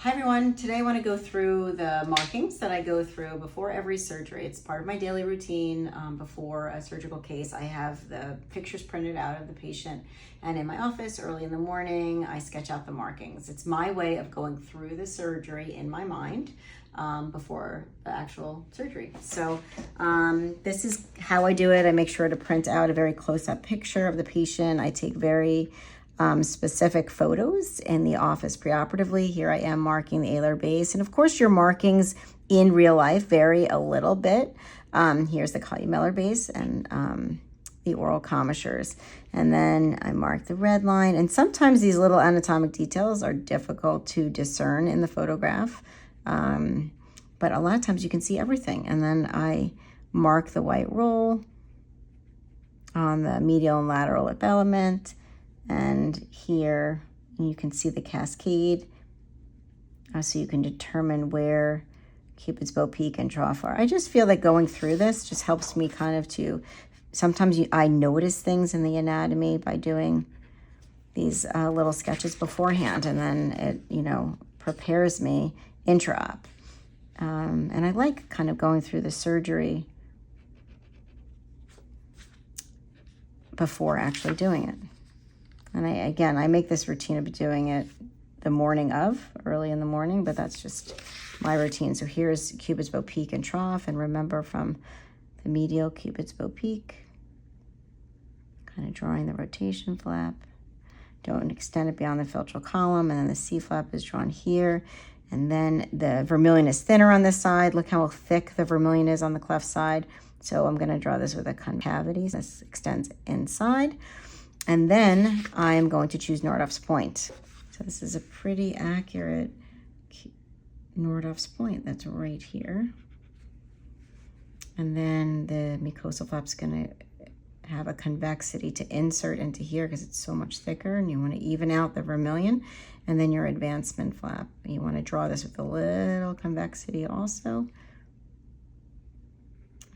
Hi everyone, today I want to go through the markings that I go through before every surgery. It's part of my daily routine. Before a surgical case, I have the pictures printed out of the patient, and in my office early in the morning I sketch out the markings. It's my way of going through the surgery in my mind before the actual surgery. So this is how I do it. I make sure to print out a very close-up picture of the patient. I take very specific photos in the office preoperatively. Here I am marking the alar base. And of course, your markings in real life vary a little bit. Here's the columellar base and the oral commissures. And then I mark the red line. And sometimes these little anatomic details are difficult to discern in the photograph. But a lot of times you can see everything. And then I mark the white roll on the medial and lateral lip element. And here you can see the cascade, so you can determine where Cupid's bow, peak, and trough are. I just feel that going through this just helps me kind of to, sometimes I notice things in the anatomy by doing these little sketches beforehand, and then it, prepares me intra-op. And I like kind of going through the surgery before actually doing it. And I make this routine of doing it the morning of, early in the morning, but that's just my routine. So here's Cupid's bow, peak, and trough. And remember, from the medial Cupid's bow, peak, kind of drawing the rotation flap. Don't extend it beyond the philtral column. And then the C flap is drawn here. And then the vermilion is thinner on this side. Look how thick the vermilion is on the cleft side. So I'm going to draw this with a concavity. This extends inside. And then I'm going to choose Nordhoff's point. So this is a pretty accurate Nordhoff's point. That's right here. And then the mucosal flap's going to have a convexity to insert into here because it's so much thicker, and you want to even out the vermilion. And then your advancement flap, you want to draw this with a little convexity also.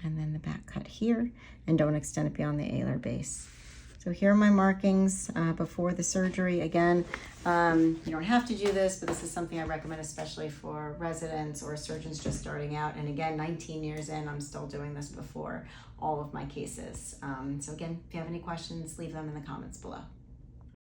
And then the back cut here, and don't extend it beyond the alar base. So here are my markings before the surgery. Again, you don't have to do this, but this is something I recommend, especially for residents or surgeons just starting out. And again, 19 years in, I'm still doing this before all of my cases. So again, if you have any questions, leave them in the comments below.